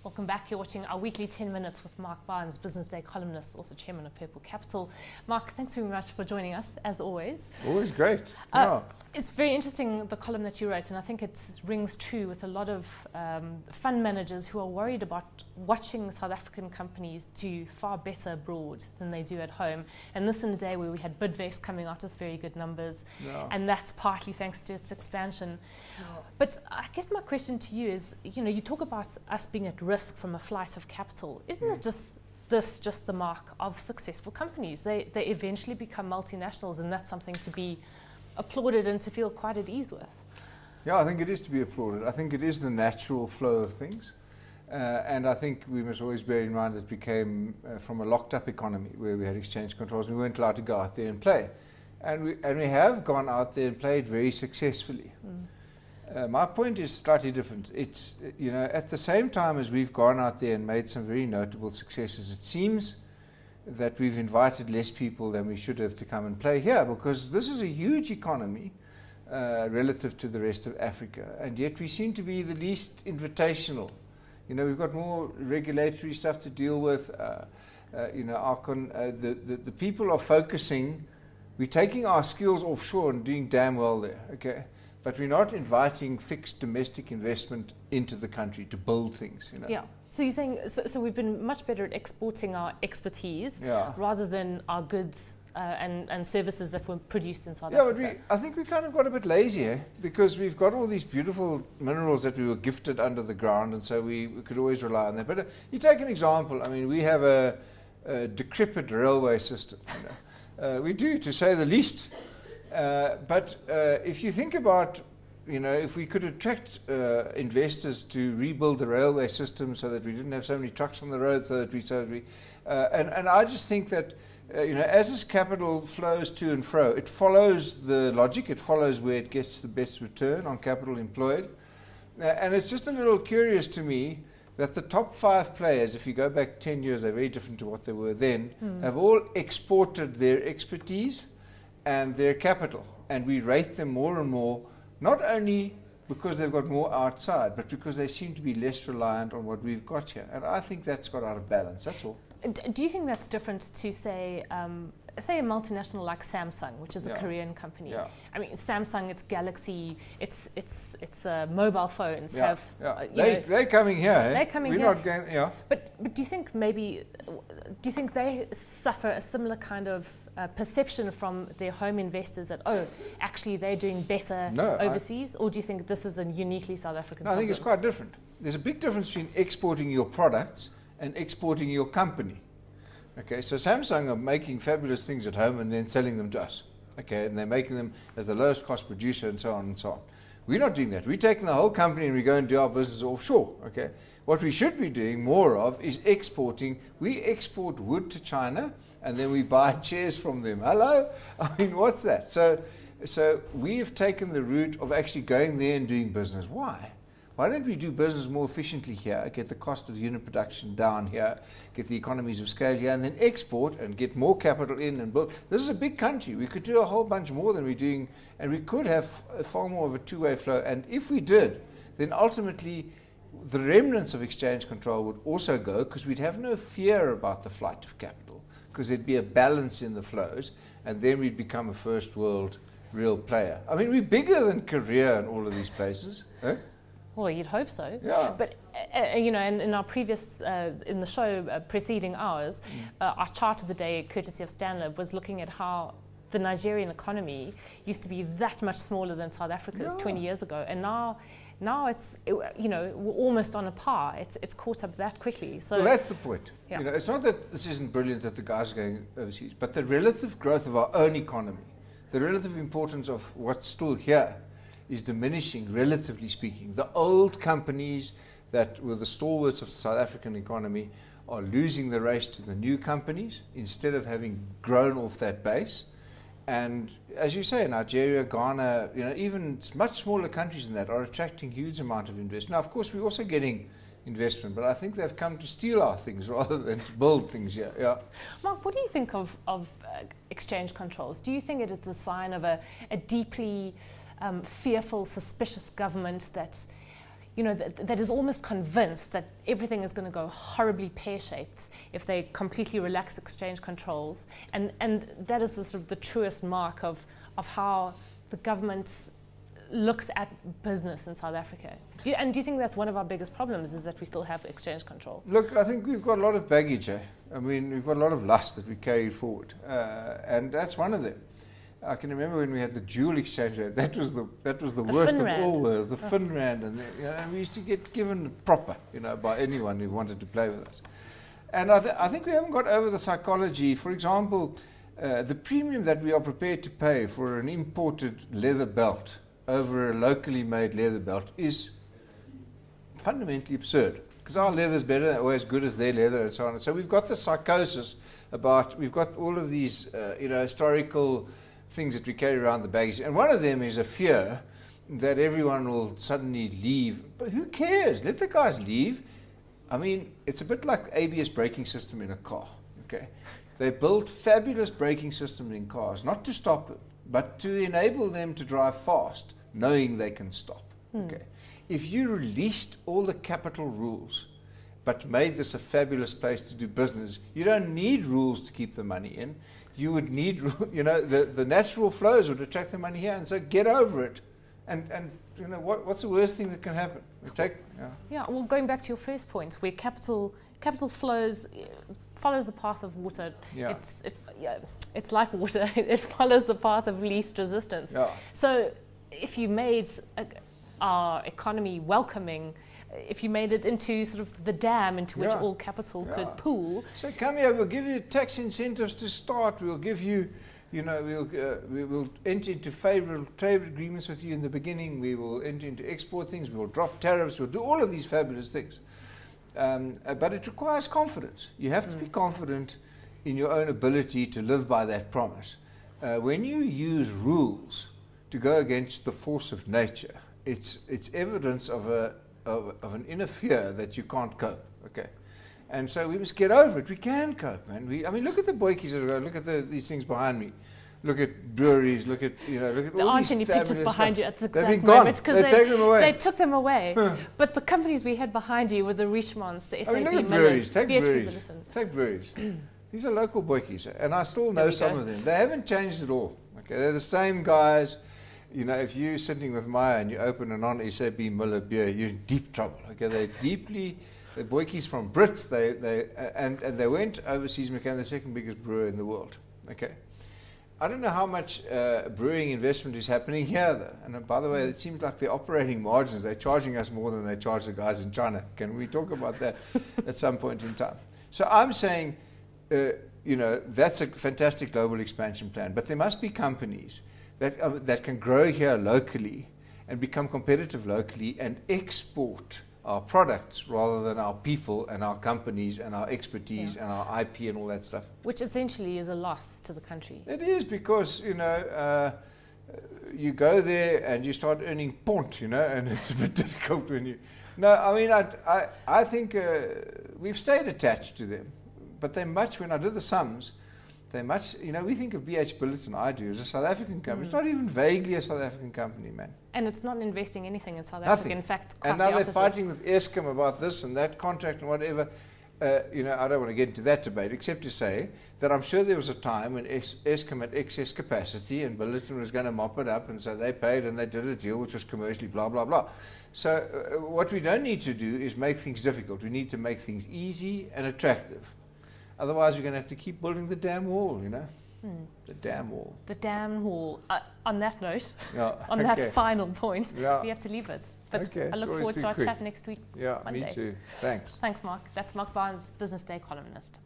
Welcome back. You're watching our weekly 10 Minutes with Mark Barnes, Business Day columnist, also chairman of Purple Capital. Mark, thanks very much for joining us, as always. Always great. Yeah. It's very interesting, the column that you wrote, and I think it rings true with a lot of fund managers who are worried about watching South African companies do far better abroad than they do at home. And this in a day where we had Bidvest coming out with very good numbers, and that's partly thanks to its expansion. But I guess my question to you is, you talk about us being at risk from a flight of capital. Isn't it just the mark of successful companies? They eventually become multinationals, and that's something to be applauded and to feel quite at ease with. Yeah, I think it is to be applauded. I think it is the natural flow of things. And I think we must always bear in mind that it became from a locked up economy where we had exchange controls and we weren't allowed to go out there and play. And we have gone out there and played very successfully. My point is slightly different. It's, at the same time as we've gone out there and made some very notable successes, it seems that we've invited less people than we should have to come and play here, because this is a huge economy relative to the rest of Africa, and yet we seem to be the least invitational. We've got more regulatory stuff to deal with. The people are focusing. We're taking our skills offshore and doing damn well there, okay? But we're not inviting fixed domestic investment into the country to build things, Yeah. So you're saying, so we've been much better at exporting our expertise rather than our goods and services that were produced in South Africa. Yeah, but I think we kind of got a bit lazy, because we've got all these beautiful minerals that we were gifted under the ground, and so we could always rely on that. But you take an example. I mean, we have a decrepit railway system. We do, to say the least. But if you think about, if we could attract investors to rebuild the railway system so that we didn't have so many trucks on the road, and I just think that, as this capital flows to and fro, it follows the logic, it follows where it gets the best return on capital employed. And it's just a little curious to me that the top 5 players, if you go back 10 years, they're very different to what they were then, have all exported their expertise and their capital, and we rate them more and more, not only because they've got more outside, but because they seem to be less reliant on what we've got here. And I think that's got out of balance, that's all. Do you think that's different to, say a multinational like Samsung, which is a Korean company? I mean, Samsung, it's Galaxy, it's mobile phones. They're coming here. They're coming here. We're not going. But do you think they suffer a similar kind of perception from their home investors that, actually they're doing better overseas? Or do you think this is a uniquely South African problem? I think it's quite different. There's a big difference between exporting your products and exporting your company. Okay, so Samsung are making fabulous things at home and then selling them to us. Okay, and they're making them as the lowest cost producer and so on and so on. We're not doing that. We're taking the whole company and we go and do our business offshore. Okay, what we should be doing more of is exporting. We export wood to China and then we buy chairs from them. Hello? I mean, what's that? So we've taken the route of actually going there and doing business. Why? Why don't we do business more efficiently here, get the cost of the unit production down here, get the economies of scale here, and then export and get more capital in and build? This is a big country. We could do a whole bunch more than we're doing, and we could have far more of a two-way flow. And if we did, then ultimately the remnants of exchange control would also go, because we'd have no fear about the flight of capital, because there'd be a balance in the flows, and then we'd become a first world real player. I mean, we're bigger than Korea and all of these places. Well, you'd hope so. Yeah. But, and in our previous, in the show preceding ours, our chart of the day, courtesy of Stanley, was looking at how the Nigerian economy used to be that much smaller than South Africa's 20 years ago. And now it's, we're almost on a par. It's caught up that quickly. So well, that's the point. Yeah. It's not that this isn't brilliant that the guys are going overseas, but the relative growth of our own economy, the relative importance of what's still here, is diminishing, relatively speaking. The old companies that were the stalwarts of the South African economy are losing the race to the new companies instead of having grown off that base. And as you say, Nigeria, Ghana, even much smaller countries than that are attracting huge amount of investment. Now, of course, we're also getting investment, but I think they've come to steal our things rather than to build things here. Yeah. Mark, what do you think of exchange controls? Do you think it is a sign of a deeply fearful, suspicious government that's that is almost convinced that everything is going to go horribly pear-shaped if they completely relax exchange controls, and that is the sort of the truest mark of how the government looks at business in South Africa. Do you think that's one of our biggest problems, is that we still have exchange control? Look, I think we've got a lot of baggage. I mean, we've got a lot of lust that we carry forward, and that's one of them. I can remember when we had the dual exchange rate. That was the worst of all worlds, the Finrand, and and we used to get given proper, by anyone who wanted to play with us. And I think we haven't got over the psychology. For example, the premium that we are prepared to pay for an imported leather belt over a locally made leather belt is fundamentally absurd, because our leather is better or as good as their leather, and so on. So we've got the psychosis we've got all of these historical things that we carry around the baggage, and one of them is a fear that everyone will suddenly leave. But who cares? Let the guys leave. I mean, it's a bit like ABS braking system in a car. Okay, they built fabulous braking systems in cars, not to stop them, but to enable them to drive fast, knowing they can stop. Okay, if you released all the capital rules, but made this a fabulous place to do business, you don't need rules to keep the money in. You would need, the natural flows would attract the money here, and so get over it. And what's the worst thing that can happen? Well, going back to your first point, where capital flows follows the path of water. Yeah. It's like water. It follows the path of least resistance. Yeah. So if you made our economy welcoming, if you made it into sort of the dam into which all capital could pool. So come here, we'll give you tax incentives to start. We'll give you, we'll enter into favorable trade agreements with you in the beginning. We will enter into export things. We'll drop tariffs. We'll do all of these fabulous things. But it requires confidence. You have to be confident in your own ability to live by that promise. When you use rules to go against the force of nature, it's evidence of an inner fear that you can't cope. Okay, and so we must get over it. We can cope, man. Look at the boykies that are going. Look at these things behind me. Look at breweries. Look at there all aren't these any pictures behind you at the They've exact been moment gone. They've taken them away. They took them away. But the companies we had behind you were the Richemonts, the SAB look at Millers, breweries. Take BHP breweries. Millison. Take breweries. These are local boykies, and I still know some of them. They haven't changed at all. Okay, they're the same guys. If you're sitting with Maya and you open a non-SAB Miller beer, you're in deep trouble. Okay, they're boykies from Brits. They went overseas and became the second biggest brewer in the world. Okay, I don't know how much brewing investment is happening here, though. And by the way, it seems like the operating margins, they're charging us more than they charge the guys in China. Can we talk about that at some point in time? So I'm saying, that's a fantastic global expansion plan, but there must be companies that can grow here locally and become competitive locally and export our products rather than our people and our companies and our expertise and our IP and all that stuff. Which essentially is a loss to the country. It is, because, you go there and you start earning pont, and it's a bit difficult when you... No, I think we've stayed attached to them, but when I did the sums, we think of BH Billiton, I do, as a South African company. It's not even vaguely a South African company, man. And it's not investing anything in South Nothing. Africa. In fact, quite and now the they're fighting with Eskom about this and that contract and whatever. I don't want to get into that debate, except to say that I'm sure there was a time when Eskom had excess capacity and Billiton was going to mop it up, and so they paid and they did a deal which was commercially blah, blah, blah. So what we don't need to do is make things difficult. We need to make things easy and attractive. Otherwise, we're going to have to keep building the damn wall, The damn wall. The damn wall. On that note, on that final point, we have to leave it. But I look forward to our chat next week. Yeah, Monday. me too. Thanks. Thanks, Mark. That's Mark Barnes, Business Day columnist.